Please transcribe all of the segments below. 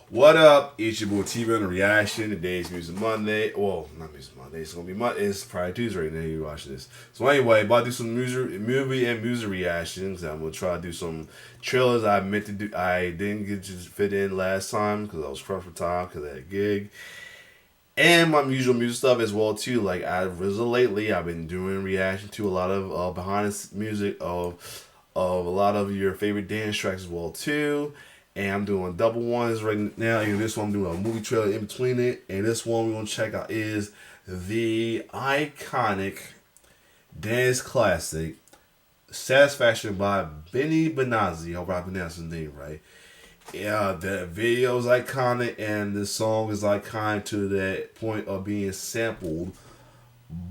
What up? It's your boy T-Man on Reaction. Today's Music Monday. Well, not Music Monday. It's gonna be Monday. It's Friday, Tuesday right now. You watch this. So anyway, about to do some movie and music reactions. I'm gonna try to do some trailers I meant to do. I didn't get to fit in last time because I was crushed for time because I had a gig. And my usual music stuff as well too. Like as of lately, I've been doing reaction to a lot of behind the music of a lot of your favorite dance tracks as well too. And I'm doing double ones right now. And this one I'm doing a movie trailer in between it. And this one we're gonna check out is the iconic dance classic "Satisfaction" by Benassi. I hope I pronounced his name right. Yeah, the video is iconic and the song is iconic to that point of being sampled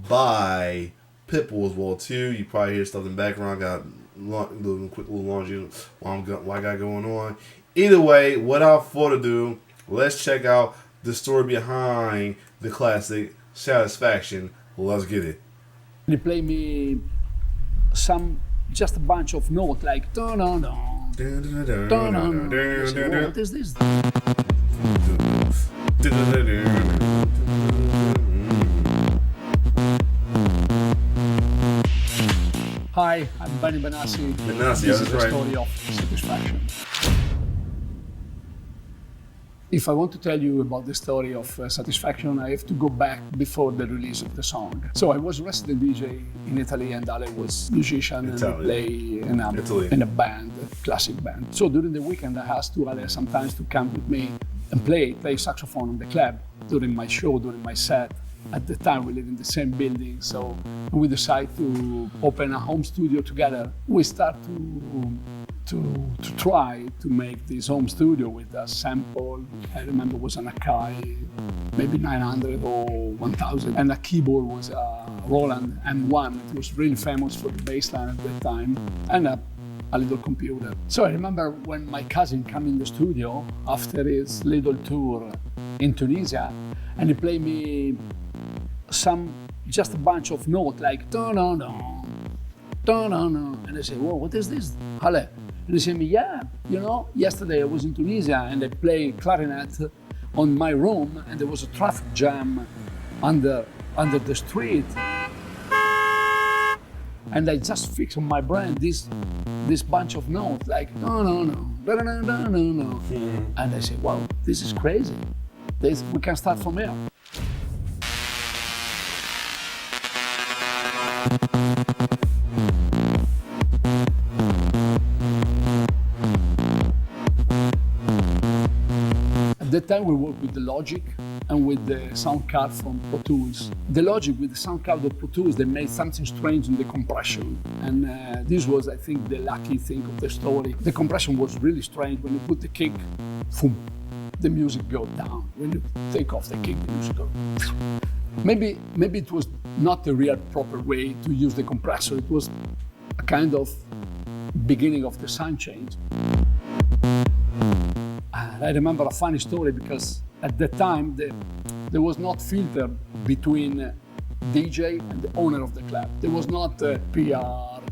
by Pitbull as well too. You probably hear stuff in the background. Got little quick little laundry what I got going on. Either way, without further ado, let's check out the story behind the classic "Satisfaction." Let's get it. They play me just a bunch of notes like dun dun dun dun dun dun. What is this? Hi, I'm Benassi. Benassi, this that's is the right. story of Satisfaction. If I want to tell you about the story of Satisfaction, I have to go back before the release of the song. So I was resident DJ in Italy and Ale was musician and play in a band, a classic band. So during the weekend I asked to Ale sometimes to come with me and play saxophone in the club during my show, during my set. At the time we lived in the same building, so we decided to open a home studio together. We start to try to make this home studio with a sample. I remember it was an Akai, maybe 900 or 1000, and the keyboard was a Roland M1. It was really famous for the bass line at that time, and a little computer. So I remember when my cousin came in the studio after his little tour in Tunisia, and he played me just a bunch of notes like dun dun dun dun dun dun. And I said, "Whoa, what is this, Ale?" And he said me, "Yeah, you know, yesterday I was in Tunisia and I played clarinet on my room and there was a traffic jam under the street. And I just fixed on my brain this bunch of notes like no no no no no no no no." And I said, "Wow, this is crazy. We can start from here." At that time we worked with the Logic and with the sound card from Pro Tools. The Logic with the sound card of Pro Tools, they made something strange in the compression. And this was, I think, the lucky thing of the story. The compression was really strange. When you put the kick, boom, the music goes down. When you take off the kick, the music goes. Maybe it was not the real proper way to use the compressor. It was a kind of beginning of the sound change. I remember a funny story because at that time there was not filter between DJ and the owner of the club. There was not a PR,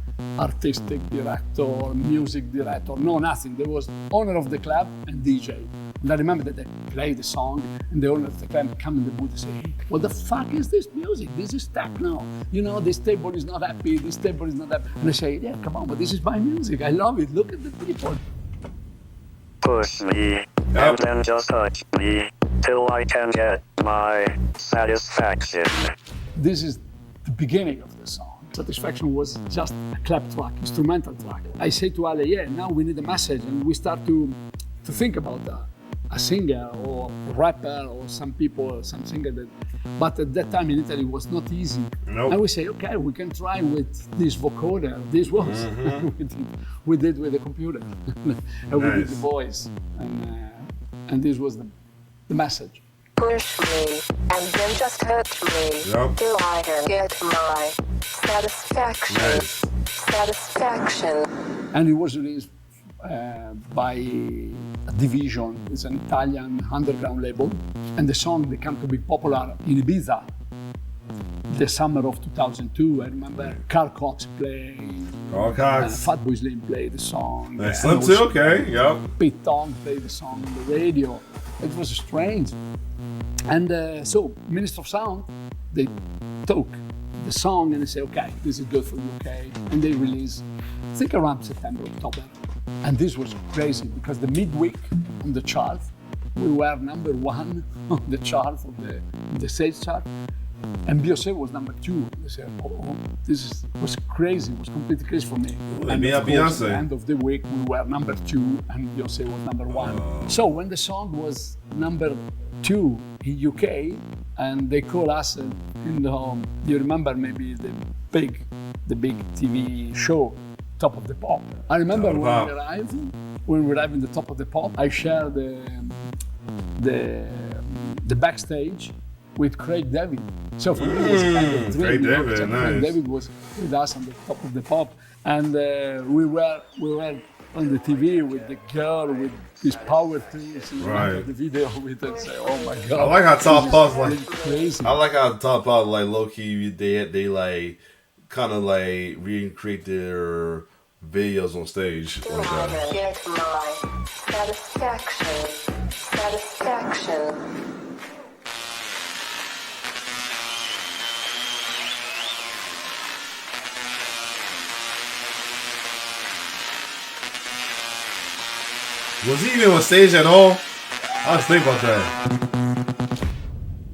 artistic director, music director, no nothing. There was owner of the club and DJ. And I remember that they played the song and the owner of the club come in the booth and say, "Hey, what the fuck is this music? This is techno. You know, this table is not happy, this table is not happy." And I say, "Yeah, come on, but this is my music. I love it. Look at the people." Push me, and then just touch me, till I can get my satisfaction. This is the beginning of the song. Satisfaction was just a clap track, instrumental track. I say to Ale, "Yeah, now we need a message," and we start to think about a singer or a rapper or some singer that. But at that time in Italy it was not easy. Nope. And we say, okay, we can try with this vocoder. This was we did with the computer, and we did the voice, and this was the message. Push me and then just touch me till I can get my satisfaction. Satisfaction. And it was released by Division. It's an Italian underground label, and the song became to be popular in Ibiza the summer of 2002. I remember Carl Cox played, Carl Cox. Fatboy Slim played the song. Slim too, okay, yep. Pete Tong played the song on the radio. It was strange. And so, Minister of Sound, they took the song and they say, okay, this is good for the UK. And they released, I think around September, October. And this was crazy because the midweek on the chart, we were number 1 on the chart, on the sales chart. And Beyoncé was number 2. They said, oh, this was crazy. It was completely crazy for me. And of course, at the end of the week, we were number 2 and Beyoncé was number 1. So when the song was number 2 in UK, and they call us in the home, you remember maybe the big TV show, Top of the Pop. I remember when we arrived in the Top of the Pop, I shared the backstage with Craig David. So for me, it was kind of dream. Craig David, nice. Craig David was with us on the Top of the Pop, and we were on the TV with the girl with these power tools. Right. The video with it. Say, oh my God. I like how Top Pop like crazy. I like how Top Pop like low key they like kind of like recreate their videos on stage. Like that. Get my satisfaction. Was he even on stage at all? I was thinking about that.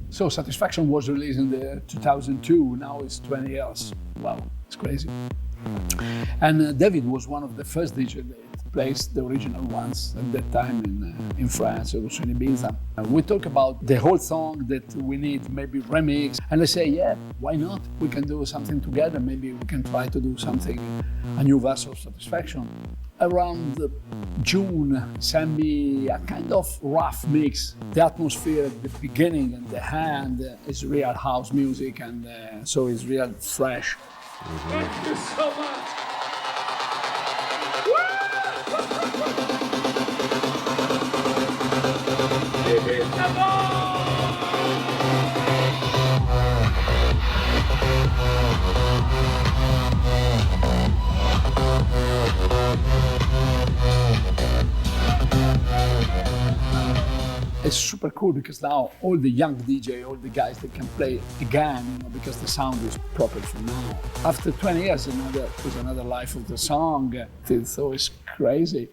So Satisfaction was released in the 2002. Now it's 20 years. Wow, it's crazy. And David was one of the first DJs that placed the original ones at that time in France, also in Ibiza. We talk about the whole song that we need maybe remix, and I say, yeah, why not? We can do something together. Maybe we can try to do something, a new version of Satisfaction. Around June, send me a kind of rough mix. The atmosphere at the beginning and the end is real house music, and so it's real fresh. Thank you so much. It's super cool because now all the young DJ, all the guys, they can play again, because the sound is proper for now. After 20 years, there's another life of the song. It's always crazy.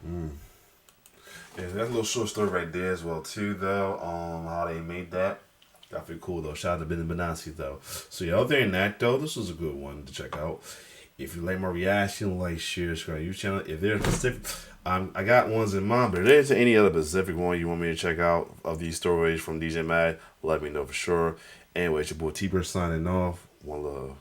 Yeah, that's a little short story right there as well too, though. How they made that. Got pretty cool though. Shout out to Benassi though. So yeah, other than that though, this was a good one to check out. If you like my reaction, like, share, subscribe to your channel. If there's specific, I got ones in mind, but if there's any other specific one you want me to check out of these stories from DJ Mad, let me know for sure. Anyway, it's your boy T-Bird signing off. One love.